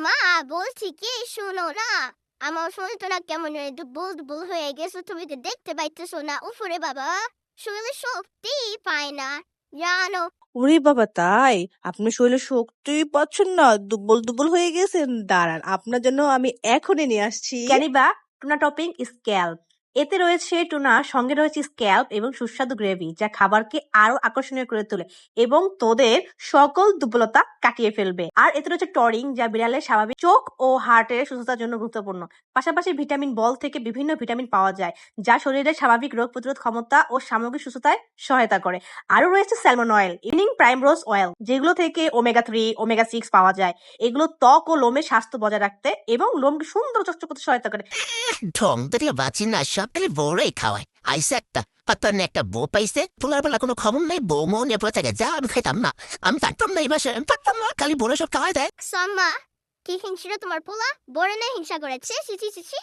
মা বলছি কি শোনো না, আমার শরীরটা না কেমন জানি দুর্বল দুর্বল হয়ে গেছে, তুমি তো দেখতে পাইতেছো না। উফরে বাবা, শরীরে শক্তি পায় না জানো। ওরে বাবা, তাই? আপনার শরীরে শক্তিই পাচ্ছেন না, দুর্বল দুর্বল হয়ে গেছেন। দাঁড়ান, আপনার জন্য আমি এখনই নিয়ে আসছি। ক্যানিবা টুনা টপিং স্ক্যাল্প। এতে রয়েছে টুনা, সঙ্গে রয়েছে স্ক্যাল্প এবং সুস্বাদু গ্রেভি, যা খাবারকে আরো আকর্ষণীয় করে তোলে এবং তোদের সকল দুর্বলতা কাটিয়ে ফেলবে। আর এতে রয়েছে টরিং, যা বিড়ালের স্বাভাবিক চোখ ও হার্টের সুস্থতার জন্য গুরুত্বপূর্ণ। পাশাপাশি ভিটামিন বল থেকে বিভিন্ন ভিটামিন পাওয়া যায়, যা শরীরের স্বাভাবিক রোগ প্রতিরোধ ক্ষমতা ও সামগ্রিক সুস্থতায় সহায়তা করে। আরো রয়েছে salmon oil, evening primrose oil, যেগুলো থেকে ওমেগা 3, ওমেগা 6 পাওয়া যায়। এগুলো ত্বক ও লোমের স্বাস্থ্য বজায় রাখতে এবং লোমকে সুন্দর চকচক করতে সহায়তা করে। ঢং থেকে বাঁচি না, সব খালি বউরাই খাওয়ায়। আইসে একটা পাতার একটা বউ পাইছে, তোলার বেলা কোনো খবর নাই, বউ মৌ নিয়ে পড়ে থাকে। যা, আমি খাইতাম না, আমি থাকতাম না এই বাসায়, আমি থাকতাম না, খালি বউরা সব খাওয়াই দেয়। সাম্মা, কি হিংসা তোমার পোলা? বড় না হিংসা করেছে? ছি ছি ছি ছি।